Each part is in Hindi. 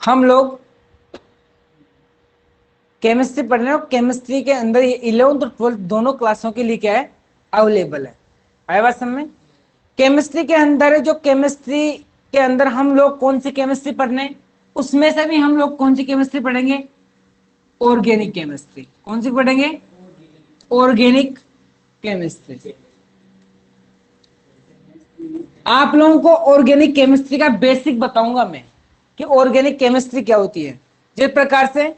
हम लोग केमिस्ट्री पढ़ रहे हो। केमिस्ट्री के अंदर ये 11th और 12th दोनों क्लासों के लिए क्या है, अवेलेबल है। आया बात समझ में? केमिस्ट्री के अंदर जो केमिस्ट्री के अंदर हम लोग कौन सी केमिस्ट्री पढ़ रहे हैं, उसमें से भी हम लोग कौन सी केमिस्ट्री पढ़ेंगे, ऑर्गेनिक केमिस्ट्री। कौन सी पढ़ेंगे, ऑर्गेनिक केमिस्ट्री। आप लोगों को ऑर्गेनिक केमिस्ट्री का बेसिक बताऊंगा मैं कि ऑर्गेनिक केमिस्ट्री क्या होती है। जिस प्रकार से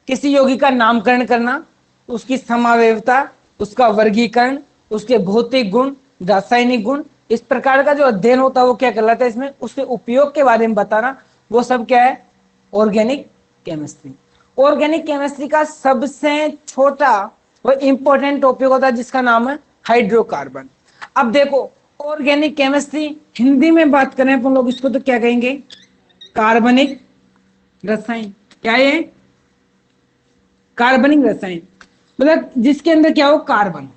किसी यौगिक का नामकरण करना, उसकी समावयवता, उसका वर्गीकरण, उसके भौतिक गुण, रासायनिक गुण, इस प्रकार का जो अध्ययन होता है वो क्या कहलाता है, इसमें उसके उपयोग के बारे में बताना, वो सब क्या है, ऑर्गेनिक केमिस्ट्री। ऑर्गेनिक केमिस्ट्री का सबसे छोटा व इंपॉर्टेंट टॉपिक होता है जिसका नाम है हाइड्रोकार्बन। अब देखो, ऑर्गेनिक केमिस्ट्री हिंदी में बात करें अपन लोग इसको तो क्या कहेंगे, कार्बनिक रसायन। क्या है, कार्बनिक रसायन। मतलब जिसके अंदर क्या हो, कार्बन हो,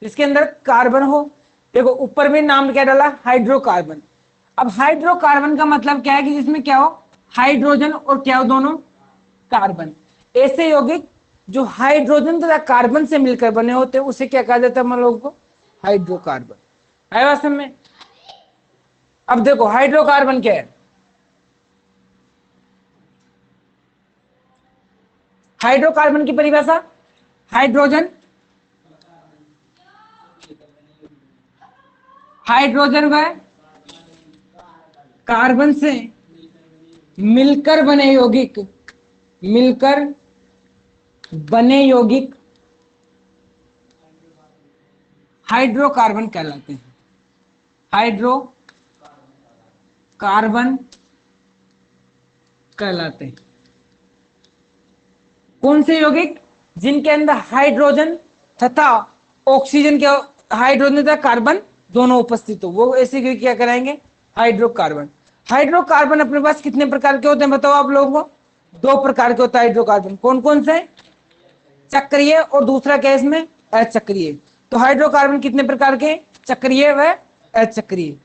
जिसके अंदर कार्बन हो। देखो ऊपर में नाम क्या डाला, हाइड्रोकार्बन। अब हाइड्रोकार्बन का मतलब क्या है कि जिसमें क्या हो, हाइड्रोजन और क्या हो, दोनों कार्बन। ऐसे यौगिक जो हाइड्रोजन तथा कार्बन से मिलकर बने होते हैं उसे क्या कहा जाता है हम लोगों को, हाइड्रोकार्बन। आया बात समझ में? अब देखो हाइड्रोकार्बन क्या है, हाइड्रोकार्बन की परिभाषा, हाइड्रोजन, हाइड्रोजन व कार्बन से मिलकर बने यौगिक, मिलकर बने यौगिक हाइड्रोकार्बन कहलाते हैं। हाइड्रोकार्बन कहलाते हैं कौन से यौगिक, जिनके अंदर हाइड्रोजन तथा ऑक्सीजन क्या, हाइड्रोजन तथा कार्बन दोनों उपस्थित हो, वो ऐसे यौगिक क्या कराएंगे, हाइड्रोकार्बन। हाइड्रोकार्बन अपने पास कितने प्रकार के होते हैं बताओ आप लोगों को, दो प्रकार के होता है हाइड्रोकार्बन। कौन कौन से, चक्रीय और दूसरा क्या है इसमें, अचक्रीय। तो हाइड्रोकार्बन कितने प्रकार के, चक्रीय व अचक्रीय।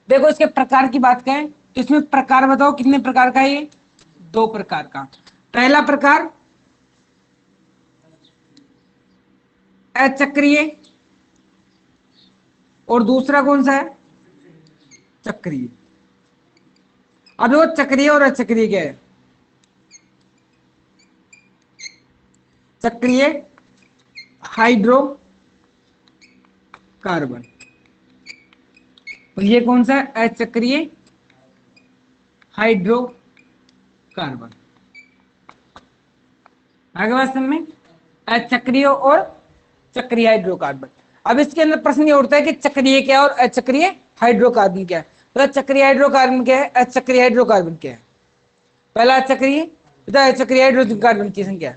देखो इसके प्रकार की बात करें तो इसमें प्रकार बताओ कितने प्रकार का है, ये दो प्रकार का। पहला प्रकार अचक्रीय और दूसरा कौन सा है, चक्रीय। अब वो चक्रीय और अचक्रीय क्या है, चक्रीय हाइड्रोकार्बन और ये कौन सा है, अचक्रीय हाइड्रोकार्बन। आगे बात समझ में, अचक्रीय और चक्रीय हाइड्रोकार्बन। अब इसके अंदर प्रश्न ये उठता है कि चक्रीय क्या है और अचक्रीय हाइड्रोकार्बन क्या है। तो चक्रीय हाइड्रोकार्बन क्या है, अचक्रीय हाइड्रोकार्बन क्या है। पहला चक्रीय, चक्रीय हाइड्रोकार्बन की संख्या,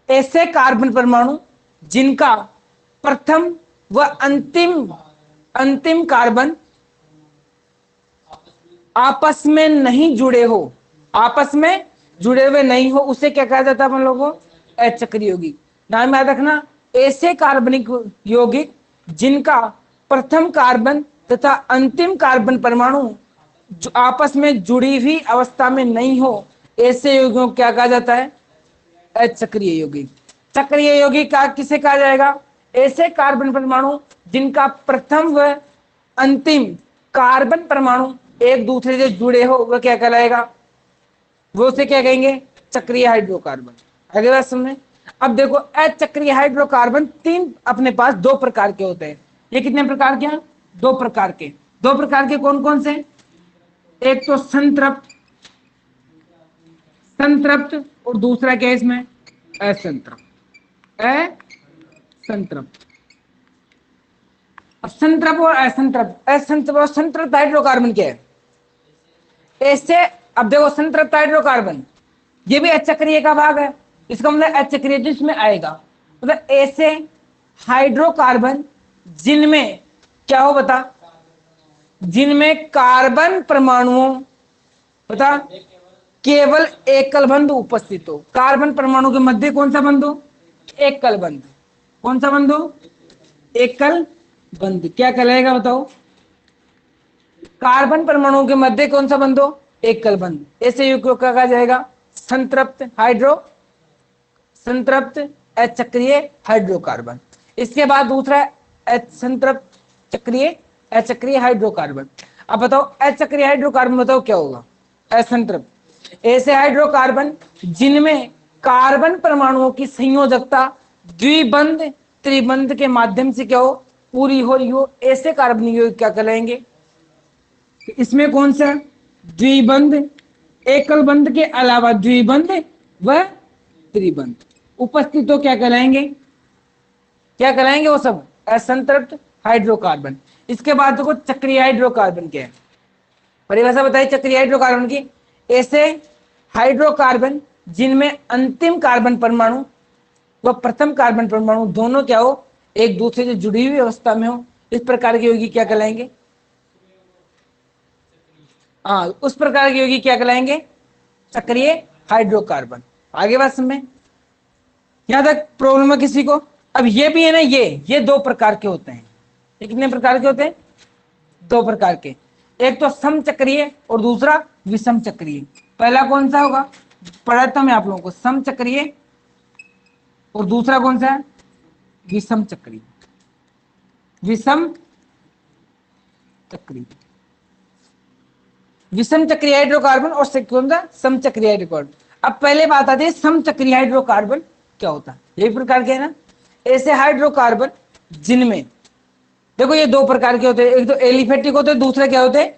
ऐसे कार्बन परमाणु जिनका प्रथम व अंतिम अंतिम कार्बन आपस में नहीं जुड़े हो, आपस में जुड़े हुए नहीं हो, उसे क्या कहा जाता है हम लोगों को, अचक्रीय यौगिक। नाम याद रखना, ऐसे कार्बनिक यौगिक जिनका प्रथम कार्बन तथा अंतिम कार्बन परमाणु जो आपस में जुड़ी हुई अवस्था में नहीं हो, ऐसे यौगिकों को क्या कहा जाता है, अचक्रीय यौगिक। चक्रीय यौगिक का किसे कहा जाएगा, ऐसे कार्बन परमाणु जिनका प्रथम व अंतिम कार्बन परमाणु एक दूसरे से जुड़े हो, वह क्या कहलाएगा, वो उसे क्या कहेंगे, चक्रीय हाइड्रोकार्बन। अगली बात सुनने। अब देखो अचक्रीय हाइड्रोकार्बन तीन अपने पास दो प्रकार के होते हैं। ये कितने प्रकार के हैं, दो प्रकार के। दो प्रकार के कौन कौन से, एक तो संतृप्त, संतृप्त और दूसरा क्या है इसमें, असंतृप्त, असंतृप्त। अब संतृप्त और असंतृप्त, असंतृप्त और संतृप्त हाइड्रोकार्बन क्या है, ऐसे। अब देखो संतृप्त हाइड्रोकार्बन ये भी अचक्रीय का भाग है, इसका मतलब अचक्रीय जिसमें आएगा, मतलब ऐसे हाइड्रोकार्बन जिनमें क्या हो बता, जिनमें कार्बन परमाणुओं बता केवल एकल बंध उपस्थित हो। कार्बन परमाणु के मध्य कौन सा बंध हो, एकल बंध। कौन सा बंध हो, एकल बंध। क्या कहलाएगा बताओ, कार्बन परमाणु के मध्य कौन सा बंध हो, एकल बंध, ऐसे युग्म को क्या कहा जाएगा? संतृप्त अचक्रिय हाइड्रोकार्बन। इसके बाद दूसरा संतृप्त चक्रीय अचक्रिय हाइड्रोकार्बन। अब बताओ अचक्रिय हाइड्रोकार्बन बताओ क्या होगा? असंतृप्त ऐसे हाइड्रोकार्बन जिनमें कार्बन परमाणुओं की संयोजकता द्विबंध त्रिबंध के माध्यम से क्या हो? पूरी हो रही हो, ऐसे कार्बनिक यौगिक क्या कहलाएंगे? इसमें कौन सा? द्विबंध, एकल बंध के अलावा द्विबंध व त्रिबंध उपस्थित हो क्या कहलाएंगे? क्या कहलाएंगे वो सब? असंतृप्त हाइड्रोकार्बन। इसके बाद देखो चक्रीय हाइड्रोकार्बन क्या है, परिभाषा बताइए चक्रीय हाइड्रोकार्बन की। ऐसे हाइड्रोकार्बन जिनमें अंतिम कार्बन परमाणु व प्रथम कार्बन परमाणु दोनों क्या हो? एक दूसरे से जुड़ी हुई अवस्था में हो, इस प्रकार के यौगिक क्या कहलाएंगे? हाँ, उस प्रकार के यौगिक क्या कहलाएंगे? चक्रीय हाइड्रोकार्बन। आगे बात समझ में? यहां तक प्रॉब्लम है किसी को? अब ये भी है ना, ये दो प्रकार के होते हैं। ये कितने प्रकार के होते हैं? दो प्रकार के। एक तो समचक्रीय और दूसरा विषम चक्रीय। पहला कौन सा होगा? पढ़ाता हूं मैं आप लोगों को। समचक्रीय और दूसरा कौन सा है? विषम चक्रीय। विषम चक्रीय, विषम चक्रीय हाइड्रोकार्बन और कौन सा? समचक्रीय हाइड्रोकार्बन। अब पहले बात आती है समचक्रीय हाइड्रोकार्बन क्या होता है। यही प्रकार के है ना, ऐसे हाइड्रोकार्बन जिनमें देखो ये दो प्रकार के होते हैं, एक तो एलिफेटिक होते हैं, दूसरे क्या होते हैं?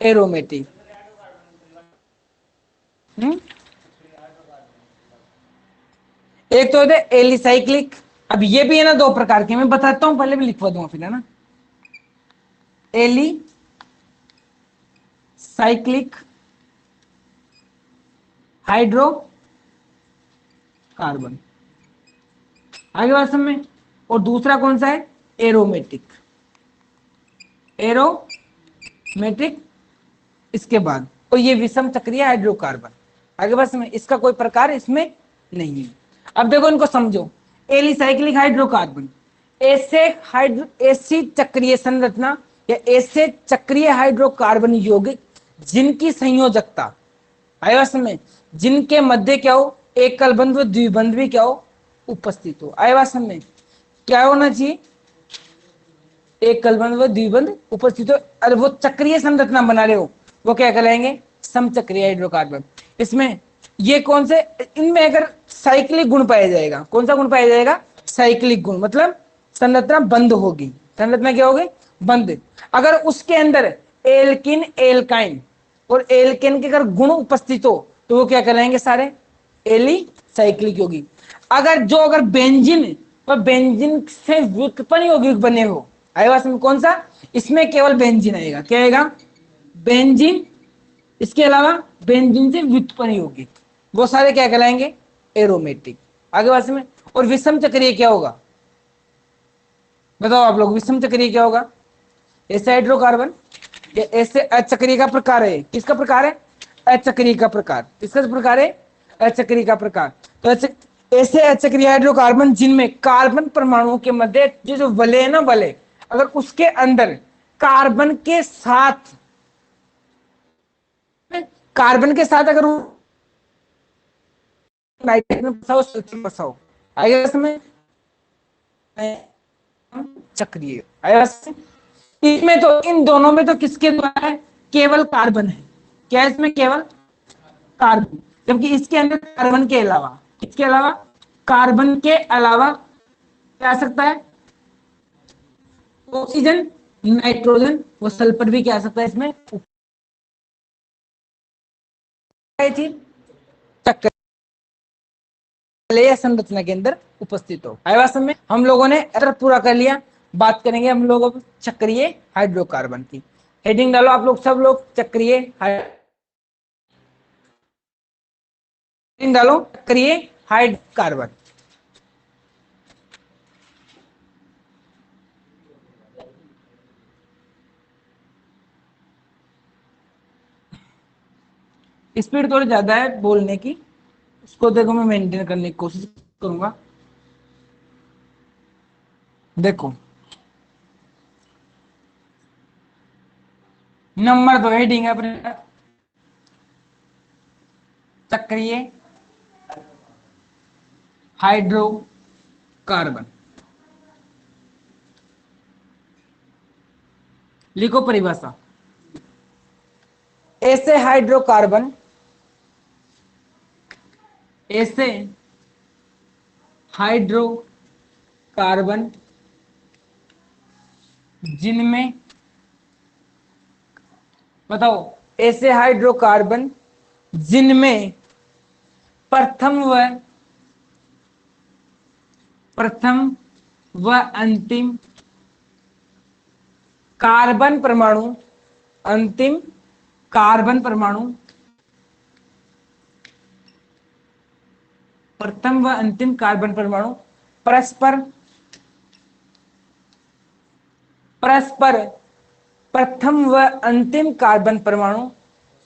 एरोमेटिक। एक तो होते हैं एलिसाइक्लिक। अब ये भी है ना दो प्रकार के, मैं बताता हूं, पहले भी लिखवा दूंगा फिर, है ना। एली साइक्लिक हाइड्रो कार्बन, आगे बात समझ में। और दूसरा कौन सा है? एरोमेटिक। एरोमेटिक इसके बाद, और ये विषम चक्रीय हाइड्रोकार्बन। आगे बात समझ, इसका कोई प्रकार इसमें नहीं है। अब देखो इनको समझो। एलिसाइक्लिक हाइड्रोकार्बन ऐसी चक्रीय संरचना या ऐसे चक्रीय हाइड्रोकार्बन यौगिक जिनकी संयोजकता, आया समझ, जिनके मध्य क्या हो? एकल बंध व द्विबंध भी क्या हो? उपस्थित हो। आया समझ, क्या होना चाहिए? एकल बंध व द्विबंध उपस्थित हो। अरे वो चक्रीय संरचना बना रहे हो, वो क्या कहलाएंगे? समचक्रीय हाइड्रोकार्बन। इसमें ये कौन से? इनमें अगर साइक्लिक गुण पाया जाएगा, कौन सा गुण पाया जाएगा? साइक्लिक गुण, मतलब संरचना बंद होगी। संरचना क्या होगी? बंद। अगर उसके अंदर एल्किन एल्काइन और एल्केन के अगर गुण उपस्थित हो तो वो क्या कहलाएंगे? सारे एली साइक्लिक यौगिक। अगर बेंजीन और बेंजीन से व्युत्पन्न यौगिक बने हो, आएगा समझ कौन सा? इसमें केवल बेंजीन आएगा। क्या आएगा? बेंजीन। इसके अलावा बेंजीन से व्युत्पन्न यौगिक, वो सारे क्या कहलाएंगे? एरोमेटिक। आगे बात में। और विषम चक्रीय क्या होगा? बताओ आप लोग, विषम चक्रीय क्या होगा? ऐसे हाइड्रोकार्बन ये ऐसे अचक्रीय का प्रकार है। किसका प्रकार है? अचक्रीय का प्रकार। किसका प्रकार है? अचक्रीय का प्रकार। तो ऐसे अचक्रीय हाइड्रोकार्बन जिनमें कार्बन परमाणुओं के मध्य जो वलय है ना, वलय, अगर उसके अंदर कार्बन के साथ अगर नाइट्रोजन फंसाओ, सल्फर फंसाओ, आएगा समय चक्रीय। आएगा इसमें तो, इन दोनों में तो किसके द्वारा है? केवल कार्बन है। क्या इसमें? केवल कार्बन। जबकि इसके अंदर कार्बन के अलावा, इसके अलावा कार्बन के अलावा क्या आ सकता है? ऑक्सीजन, नाइट्रोजन व सल्फर भी क्या आ सकता है इसमें? चक्र या संरचना के अंदर उपस्थित हो। आया समझ में? हम लोगों ने पूरा कर लिया। बात करेंगे हम लोग अब चक्रीय हाइड्रोकार्बन की। हेडिंग डालो आप लोग, सब लोग चक्रीय डालो, चक्रीय हाइड्रोकार्बन। स्पीड थोड़ी ज्यादा है बोलने की, उसको देखो मैं मेंटेन करने की कोशिश करूंगा। देखो नंबर दो, हेडिंग है अपने चक्रीय हाइड्रोकार्बन। लिखो परिभाषा। ऐसे हाइड्रोकार्बन, ऐसे हाइड्रोकार्बन जिनमें, बताओ, ऐसे हाइड्रोकार्बन जिनमें प्रथम व अंतिम कार्बन परमाणु, अंतिम कार्बन परमाणु, प्रथम व अंतिम कार्बन परमाणु परस्पर परस्पर प्रथम व अंतिम कार्बन परमाणु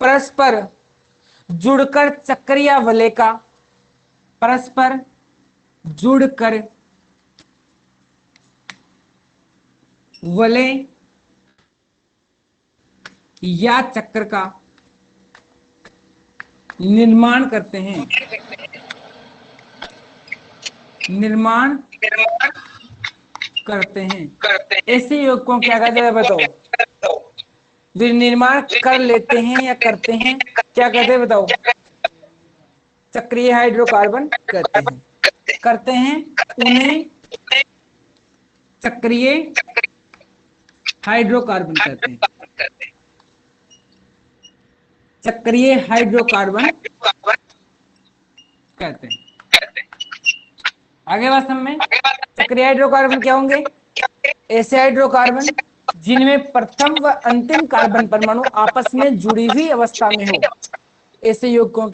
परस्पर जुड़कर चक्रीय वलय का, परस्पर जुड़कर वलय या चक्र का निर्माण करते हैं, निर्माण करते हैं। ऐसे योग को क्या कहते हैं बताओ? जो निर्माण कर लेते हैं या करते हैं, क्या कहते हैं बताओ? चक्रीय हाइड्रोकार्बन कहते हैं। करते हैं उन्हें चक्रीय हाइड्रोकार्बन कहते हैं। चक्रीय हाइड्रोकार्बन कहते हैं। आगे बात समझ में। चक्रीय हाइड्रोकार्बन क्या होंगे? ऐसे हाइड्रोकार्बन जिनमें प्रथम व अंतिम कार्बन परमाणु आपस में जुड़ी हुई अवस्था में हो, ऐसे यौगिक को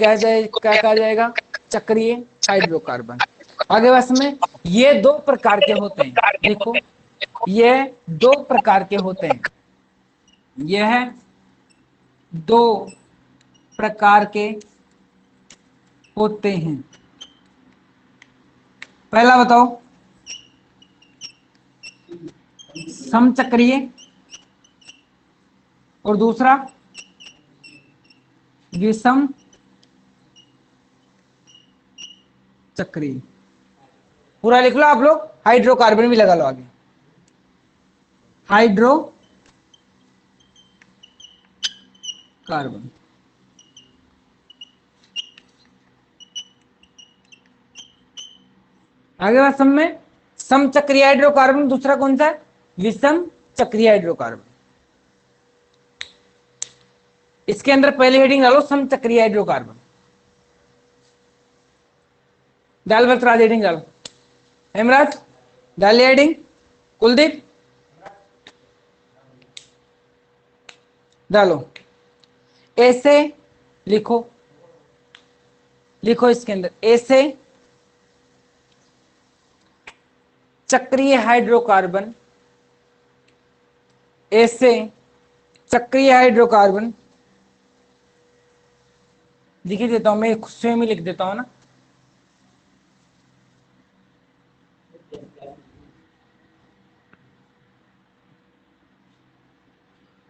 क्या कहा जाएगा? चक्रीय हाइड्रोकार्बन। आगे बात में, ये दो प्रकार के होते हैं। देखो, ये दो प्रकार के होते हैं। यह दो प्रकार के होते हैं। पहला बताओ, समचक्रीय, और दूसरा विषम चक्रीय। पूरा लिख लो आप लोग, हाइड्रोकार्बन भी लगा लो आगे। हाइड्रो कार्बन, आगे बात सब में। समचक्रीय हाइड्रोकार्बन, दूसरा कौन सा है? विषम चक्रीय हाइड्रोकार्बन। इसके अंदर पहले हेडिंग डालो समचक्रीय हाइड्रोकार्बन। डाल बलराज हेडिंग डालो। हेमराज डाल हेडिंग। कुलदीप डालो। ऐसे लिखो, लिखो इसके अंदर, ऐसे चक्रीय हाइड्रोकार्बन, ऐसे चक्रीय हाइड्रोकार्बन, लिख देता हूं मैं, स्वयं ही लिख देता हूं ना।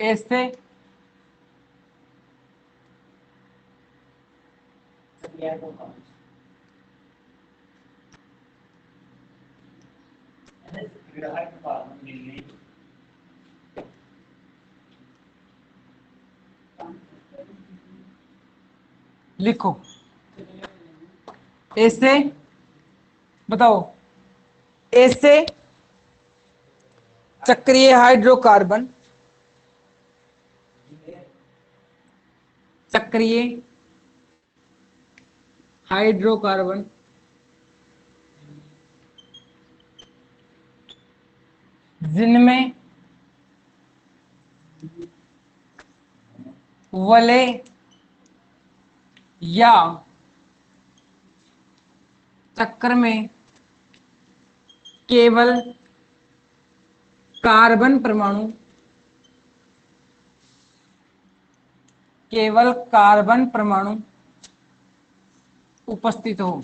ऐसे लिखो, ऐसे, बताओ, ऐसे चक्रीय हाइड्रोकार्बन, चक्रीय हाइड्रोकार्बन जिनमें वलय या चक्र में केवल कार्बन परमाणु, केवल कार्बन परमाणु उपस्थित हो,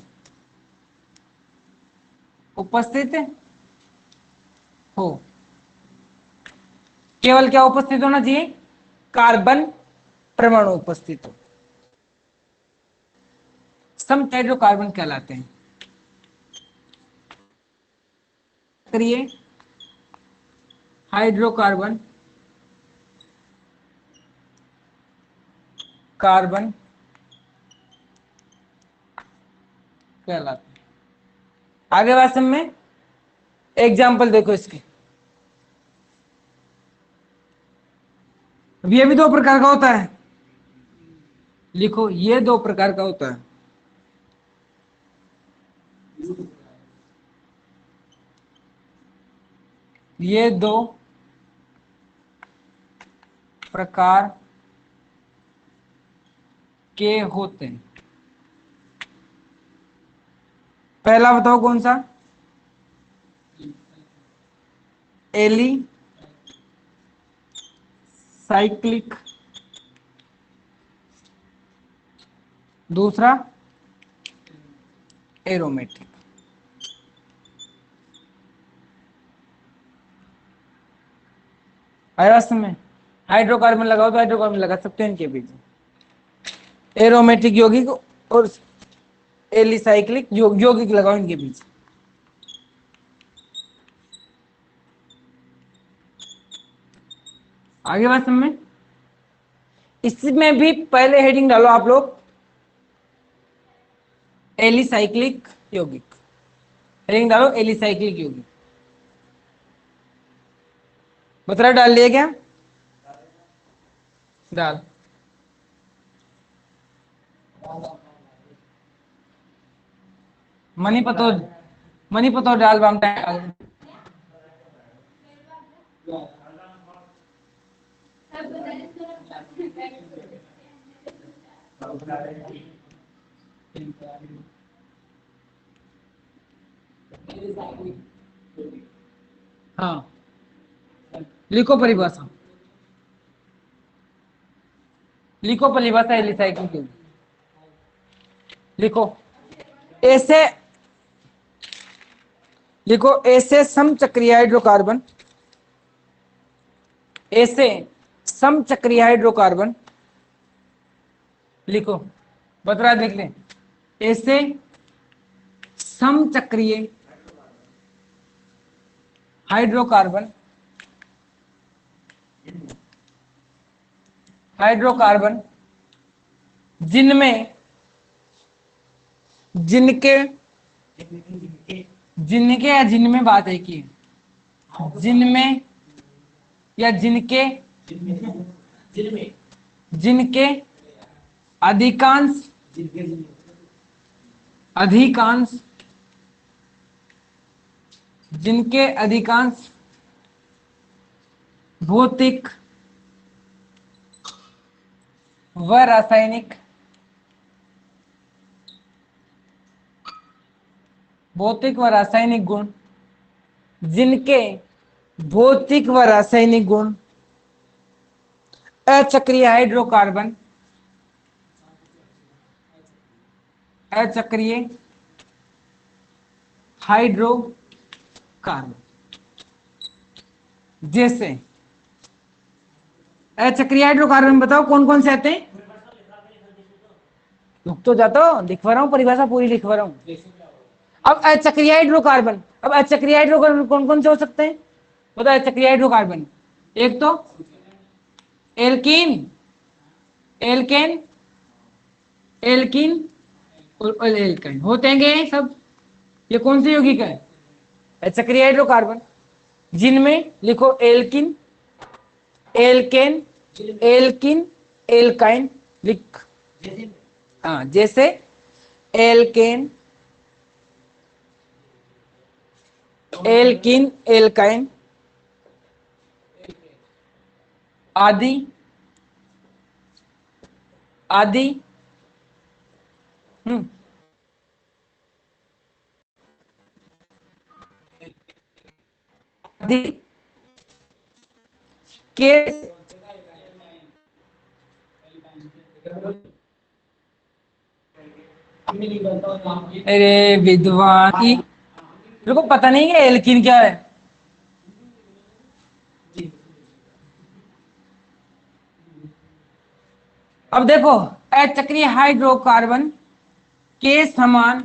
उपस्थित हो। केवल क्या उपस्थित होना चाहिए? कार्बन परमाणु उपस्थित हो। सम हाइड्रोकार्बन कहलाते हैं। करिए हाइड्रोकार्बन कार्बन कहलाते हैं। आगे बात समझ में, एग्जाम्पल देखो इसके। अब ये भी दो प्रकार का होता है, लिखो ये दो प्रकार का होता है। ये दो प्रकार के होते हैं। पहला बताओ कौन सा? एली साइक्लिक, दूसरा एरोमेटिक। आया में हाइड्रोकार्बन लगाओ तो हाइड्रोकार्बन लगा सकते हैं इनके बीच, एरोमेटिक यौगिक और एलिसाइक्लिक यौगिक लगाओ इनके बीच। आगे बात समझ में, इसमें भी पहले हेडिंग डालो आप लोग एलिसाइक्लिक यौगिक, हेडिंग डालो एलिसाइक्लिक यौगिक। बतरा डाल लिया क्या? डाल। मनी पतो डाल बाम टाइम। हाँ लिखो परिभाषा, लिखो परिभाषा एलिसाइक्लिक यौगिक। लिखो ऐसे, लिखो ऐसे समचक्रीय हाइड्रोकार्बन, ऐसे समचक्रीय हाइड्रोकार्बन, लिखो बतरा देख ले, ऐसे समचक्रीय हाइड्रोकार्बन, हाइड्रोकार्बन जिनमें, जिनके, जिनके या जिनमें बात है कि जिनमें या जिनके, जिनके अधिकांश, अधिकांश, जिनके अधिकांश भौतिक व रासायनिक, भौतिक व रासायनिक गुण, जिनके भौतिक व रासायनिक गुण अचक्रीय हाइड्रोकार्बन, अचक्रीय हाइड्रोकार्बन, जैसे अचक्रीय हाइड्रोकार्बन बताओ कौन कौन से आते हैं? रुक तो जाता हूं, लिखवा रहा हूं परिभाषा पूरी लिखवा रहा हूं। अब अचक्रीय हाइड्रोकार्बन, अब अचक्रीय हाइड्रोकार्बन कौन कौन से हो सकते हैं बताओ? अचक्रीय हाइड्रोकार्बन एक तो एल्कीन, एल्केन, एल्कीन और एल्काइन होते हैं सब। ये कौन से यौगिक है? अचक्रीय हाइड्रोकार्बन जिनमें, लिखो एल्किन, एल्केन, एल्किन, एल्काइन, लिख। हाँ जैसे एल्केन, एल्किन, एल्काइन आदि, आदि आदि के, अरे विद्वान की मेरे को पता नहीं है एल्किन क्या है। अब देखो अचक्रीय हाइड्रोकार्बन के समान,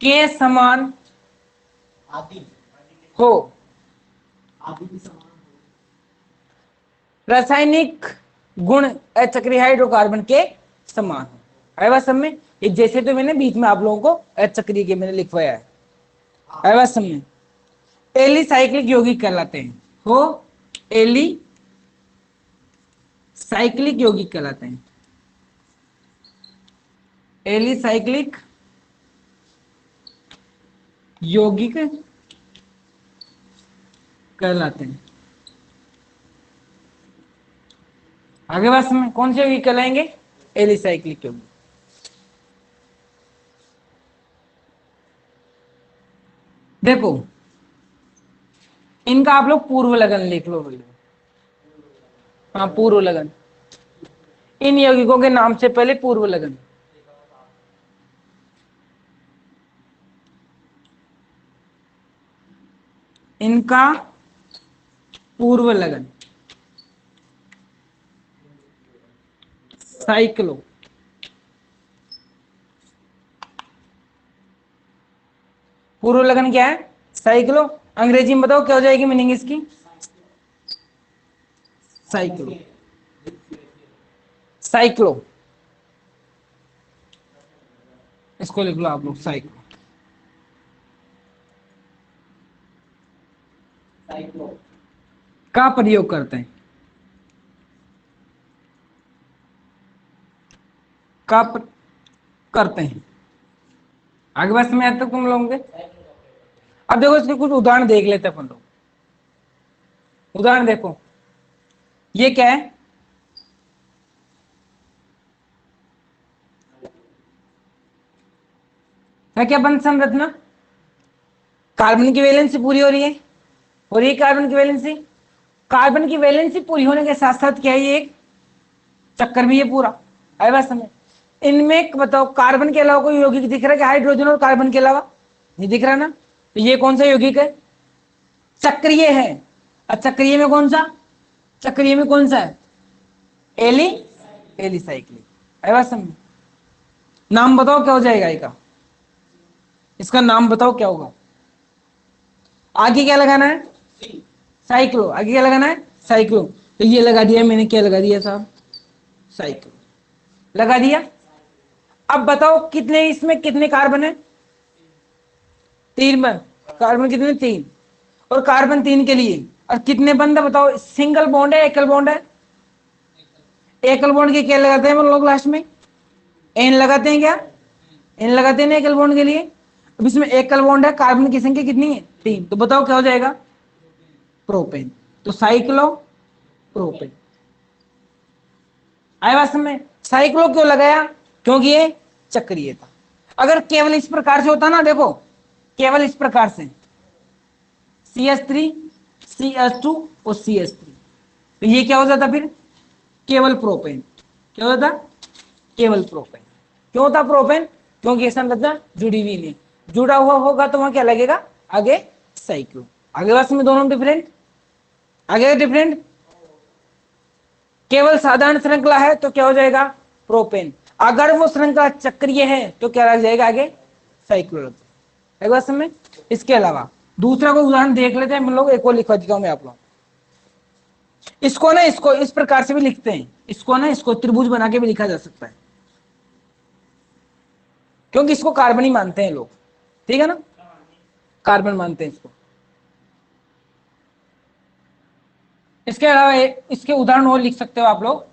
के समान आदि हो, आदि भी समान रासायनिक गुण अचक्रीय हाइड्रोकार्बन के समान हो। आया बात समझ में? ये जैसे तो मैंने बीच में आप लोगों को अचक्रीय के मैंने लिखवाया है। आया बात समझ में? एली साइक्लिक यौगिक कहलाते हैं। हो, एली साइक्लिक यौगिक कहलाते हैं। एली साइक्लिक यौगिक कहलाते हैं। आगे बात समझ, कौन से यौगिक कहलाएंगे? एली साइक्लिक यौगिक। देखो इनका आप लोग पूर्व लगन लिख लो भैया। हाँ, पूर्व लगन। इन यौगिकों के नाम से पहले पूर्व लगन। इनका पूर्व लगन साइक्लो। पूर्व लगन क्या है? साइक्लो। अंग्रेजी में बताओ क्या हो जाएगी मीनिंग इसकी? साइक्लो। साइक्लो, इसको लिख लो आप लोग, साइक्लो। साइक्लो का प्रयोग करते हैं, का करते हैं। आगे बात में आता तुम लोगों के। अब देखो इसके कुछ उदाहरण देख लेते हैं अपन लोग। उदाहरण देखो, ये क्या है? क्या बंध संरचना? कार्बन की वैलेंसी पूरी हो रही है। हो रही है कार्बन की वैलेंसी। कार्बन की वैलेंसी पूरी होने के साथ साथ क्या है, ये एक चक्कर भी है पूरा। आए बात समझ? इनमें बताओ कार्बन के अलावा कोई यौगिक दिख रहा है क्या? हाइड्रोजन और कार्बन के अलावा नहीं दिख रहा ना? तो ये कौन सा यौगिक है? चक्रीय है। चक्रीय में कौन सा? चक्रीय में कौन सा है? एली, एली साइक्लिक। आए बात समझ? नाम बताओ क्या हो जाएगा इसका? इसका नाम बताओ क्या होगा? आगे क्या लगाना है? साइक्लो। आगे क्या लगाना है? साइक्लो। तो ये लगा दिया मैंने, क्या लगा दिया साहब? साइक्लो लगा दिया। अब बताओ कितने इसमें कितने कार्बन है? 3 बन कार्बन कितने? 3। और कार्बन 3 के लिए और कितने बंद है बताओ? सिंगल बॉन्ड है, एकल बॉन्ड है? एकल बॉन्ड के क्या लगाते हैं हम लोग लास्ट में? एन लगाते हैं क्या? एन लगाते हैं ना एकल बॉन्ड के लिए। अब इसमें एकल बॉन्ड है, कार्बन की संख्या कितनी है? 3। तो बताओ क्या हो जाएगा? प्रोपेन। तो साइक्लो प्रोपेन। आए बात समझ में? साइक्लो क्यों लगाया? क्योंकि ये चक्रीय था। अगर केवल इस प्रकार से होता ना, देखो केवल इस प्रकार से CH3 CH2 और CH3, तो ये क्या हो जाता फिर? केवल प्रोपेन। क्या होता? केवल प्रोपेन। क्यों होता प्रोपेन? क्योंकि संरचना जुड़ी हुई नहीं। जुड़ा हुआ होगा तो वहां क्या लगेगा? आगे साइक्लो। आगे बात में दोनों डिफरेंट। आगे डिफरेंट। केवल साधारण श्रृंखला है तो क्या हो जाएगा? प्रोपेन। अगर वो श्रृंखला चक्रीय है तो क्या लग जाएगा? आगे साइक्लो लग जाएगा। बात समझ में? इसके अलावा दूसरा कोई उदाहरण देख लेते हैं हम लोग। एक और लिखवा देता हूं मैं आप लोग। इसको ना, इसको इस प्रकार से भी लिखते हैं। इसको ना, इसको त्रिभुज बना के भी लिखा जा सकता है, क्योंकि इसको कार्बन ही मानते हैं लोग। ठीक है ना? कार्बन मानते हैं इसको। इसके अलावा इसके उदाहरण और लिख सकते हो आप लोग।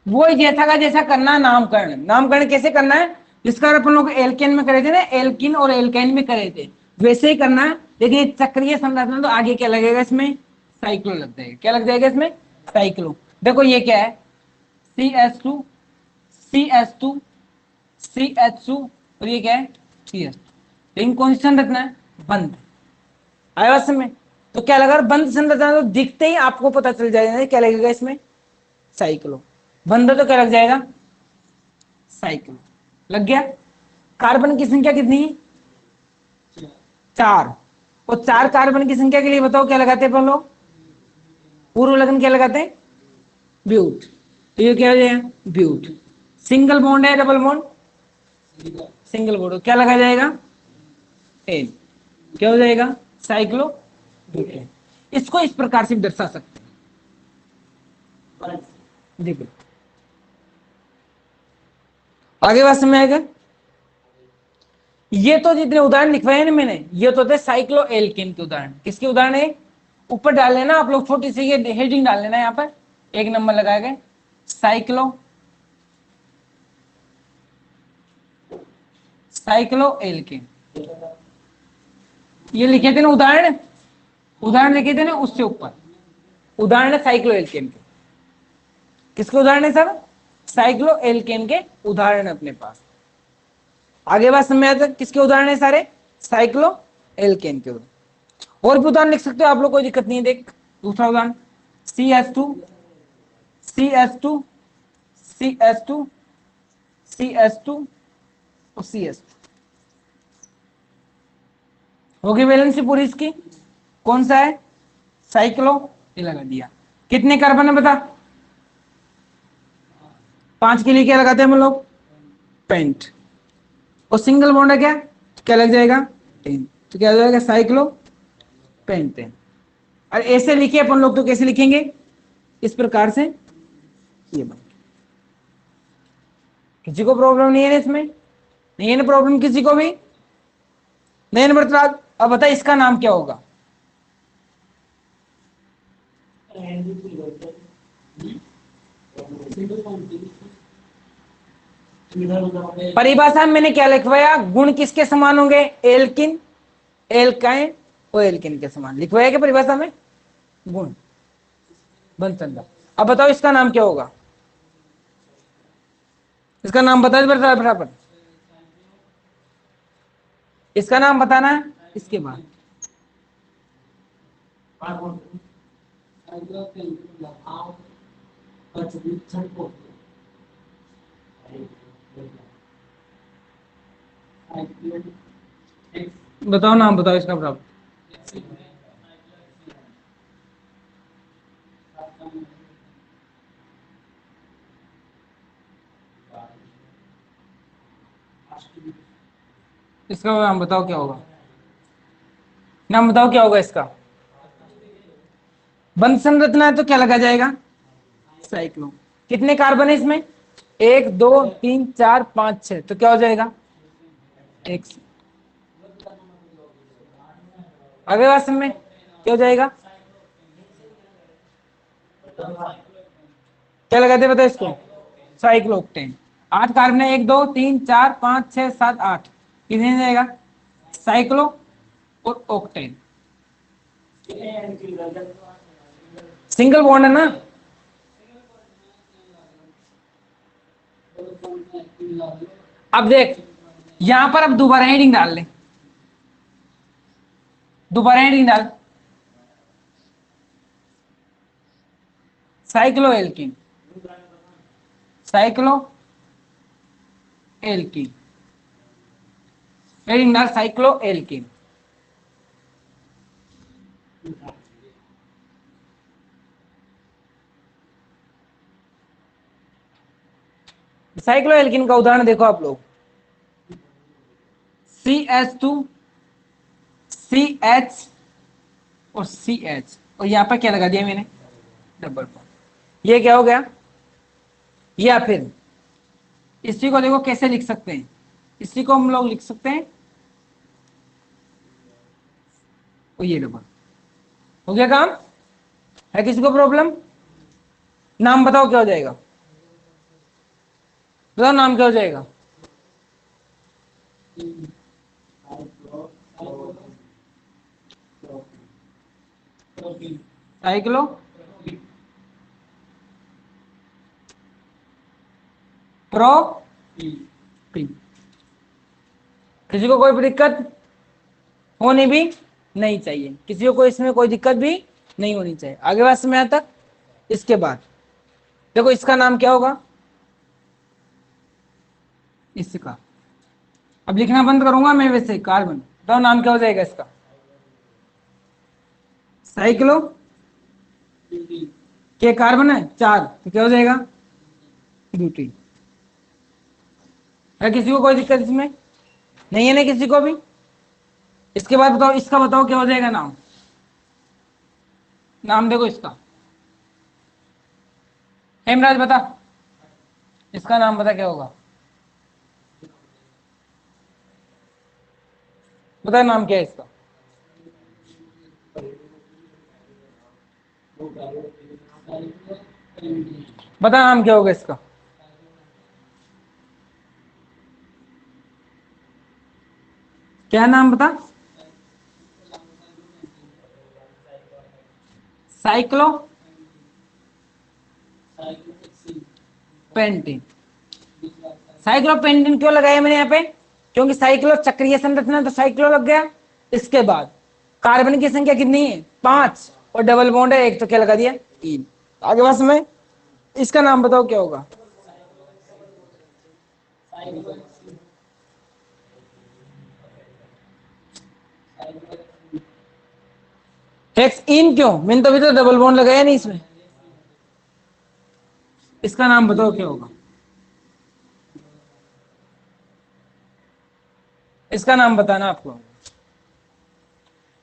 वो जैसा का जैसा करना है नामकरण। नामकरण कैसे करना है? जिसका अपन लोग एल्केन में करे थे ना, एल्किन और एल्काइन में करे थे, वैसे ही करना है। लेकिन चक्रीय संरचना तो आगे क्या लगेगा इसमें? साइक्लो लग जाएगा। क्या लग जाएगा इसमें? साइक्लो। देखो ये क्या है? CH2 CH2 CH2 और ये क्या है? CH2। लेकिन कौन सी संरचना है? बंद। आया बात समझ में? तो क्या लगा? बंद संरचना तो दिखते ही आपको पता चल जाएगा क्या लगेगा इसमें? साइक्लो। बंद तो क्या लग जाएगा? साइक्लो। लग गया। कार्बन की संख्या कितनी है? 4। और 4 कार्बन की संख्या के लिए बताओ क्या लगाते हैं अपन लोग? पूर्व लग्न क्या लगाते हैं? ब्यूट। तो ये क्या हो जाएगा? ब्यूट। सिंगल बॉन्ड है डबल बॉन्ड? सिंगल बॉन्ड, क्या लगा जाएगा? एन। क्या हो जाएगा? Cyclo butane. इसको इस प्रकार से भी दर्शा सकते हैं, देखो आगे बात समझ आएगा। ये तो जितने उदाहरण लिखवाए हैं ना मैंने, ये तो थे साइक्लो एल्केन के उदाहरण। किसके उदाहरण है? ऊपर डाल लेना आप लोग, छोटी सी ये हेडिंग डाल लेना, यहाँ पर 1 नंबर लगाए गए साइक्लो एल्केन। ये लिखे थे ना उदाहरण, उदाहरण लिखे थे ना उससे ऊपर उदाहरण है साइक्लो एल्केन के। किसके उदाहरण है सर? साइक्लो एल्केन के उदाहरण है अपने पास। आगे बात समझ आता है? किसके उदाहरण है सारे? साइक्लो एल्केन के उदाहरण। और भी उदाहरण लिख सकते हो आप लोग, कोई दिक्कत नहीं है। देख दूसरा उदाहरण CS2 CS2 CS2 CS2 और CS2 होगी वैलेंसी पूरी इसकी। कौन सा है? साइक्लो, ये लगा दिया। कितने कार्बन है बता? 5 के लिए क्या लगाते हैं हम लोग? पेंट। और सिंगल बॉन्ड है क्या? क्या लग जाएगा? 10। तो क्या हो जाएगा? Cyclo pentane. और ऐसे लिखे अपन लोग तो कैसे लिखेंगे? इस प्रकार से ये बन। किसी को प्रॉब्लम नहीं है ना इसमें? नहीं है ना प्रॉब्लम किसी को भी? नहीं नंबर राज, अब बता इसका नाम क्या होगा? परिभाषा में मैंने क्या लिखवाया? गुण किसके समान होंगे? एल्किन, एल्काइन और एल्किन के समान लिखवाया क्या परिभाषा में? गुण बनचंदा। अब बताओ इसका नाम क्या होगा? इसका नाम बता बराबर। इसका नाम बताना है इसके बाद। बताओ नाम बताओ इसका बराबर। इसका नाम बताओ क्या होगा? नाम बताओ क्या होगा इसका? बंध संरचना है तो क्या लगा जाएगा? साइक्लो। कितने कार्बन है इसमें? 1 2 3 4 5 6, तो क्या हो जाएगा? एक। अगले बात में क्या हो जाएगा? क्या लगाते बताओ इसको? साइक्लोक्टेन। 8 कार्बन है, 1 2 3 4 5 6 7 8, कितने जाएगा? साइक्लो और ऑक्टेन। सिंगल बॉन्ड है ना? अब देख यहां पर अब दोबारा हेडिंग डाल ले, दोबारा हेडिंग डाल। Cycloalkene, cycloalkene, heading डाल साइक्लो एल्किन। साइक्लो एल्किन का उदाहरण देखो आप लोग, CH2 CH और CH, और यहां पर क्या लगा दिया मैंने? Double bond. ये क्या हो गया? या फिर इसी को देखो कैसे लिख सकते हैं, इसी को हम लोग लिख सकते हैं और ये डबल। हो गया काम? है किसी को प्रॉब्लम? नाम बताओ क्या हो जाएगा? बताओ नाम क्या हो जाएगा? Cyclo pro P. किसी को कोई दिक्कत होनी भी नहीं चाहिए, किसी को इसमें कोई दिक्कत भी नहीं होनी चाहिए। आगे बात में तक। इसके बाद देखो इसका नाम क्या होगा? इसका अब लिखना बंद करूंगा मैं वैसे। कार्बन बताओ नाम क्या हो जाएगा इसका? साइक्लो के कार्बन है 4, तो क्या हो जाएगा ब्यूटीन। है किसी को कोई दिक्कत इसमें? नहीं है ना किसी को भी? इसके बाद बताओ, इसका बताओ क्या हो जाएगा नाम? नाम देखो इसका, हेमराज बता, इसका नाम बता क्या होगा? बता नाम क्या है इसका? बता नाम क्या होगा इसका? क्या नाम बता? Cyclo pentene. साइक्लोपेंटिन क्यों लगाया मैंने यहाँ पे? क्योंकि साइक्लो चक्रीय संरचना, तो साइक्लो लग गया। इसके बाद कार्बन की संख्या कितनी है? 5, और डबल बॉन्ड है एक, तो क्या लगा दिया? 3। आगे बस में इसका नाम बताओ क्या होगा? हेक्स इन क्यों? मैंने तो अभी तो डबल बॉन्ड लगाया नहीं इसमें। इसका नाम बताओ क्या होगा? इसका नाम बताना आपको।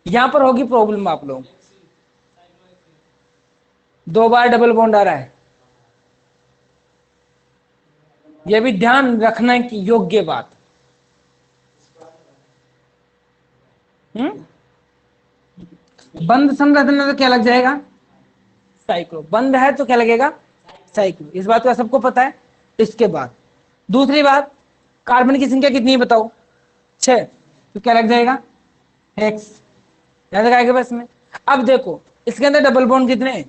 यहां पर होगी प्रॉब्लम आप लोग, 2 बार डबल बॉन्ड आ रहा है। यह भी ध्यान रखना की योग्य बात। बंद संरचना तो क्या लग जाएगा? साइक्लो। बंद है तो क्या लगेगा? साइक्लो। इस बात का सबको पता है। इसके बाद दूसरी बात, कार्बन की संख्या कितनी है बताओ? 6, तो क्या लग जाएगा? हेक्स। याद रखेगा बस में। अब देखो इसके अंदर डबल बॉन्ड कितने हैं?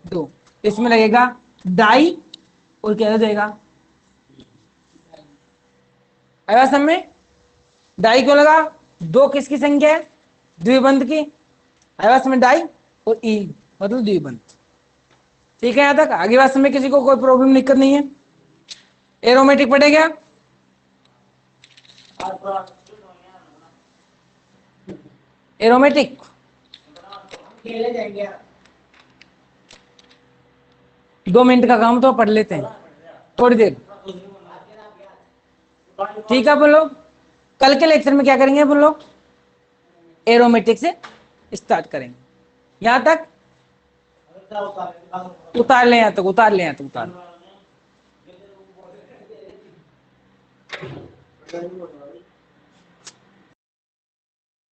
2, इसमें लगेगा डाई, और क्या हो जाएगा? आया समझ? डाई क्यों लगा? 2 किसकी संख्या है? द्विबंध की। आया समझ? डाई और ई मतलब द्विबंध। ठीक है यहां तक? आगे बात समझ, किसी को कोई प्रॉब्लम दिक्कत नहीं है? एरोमेटिक पढ़े क्या? एरोमेटिक खेले जाएंगे। 2 मिनट का काम तो पढ़ लेते हैं थोड़ी देर। ठीक है अपन लोग कल के लेक्चर में क्या करेंगे? अपन लोग एरोमेटिक से स्टार्ट करेंगे। यहां तक उतार ले, यहां तक उतार ले, यहां तक उतार।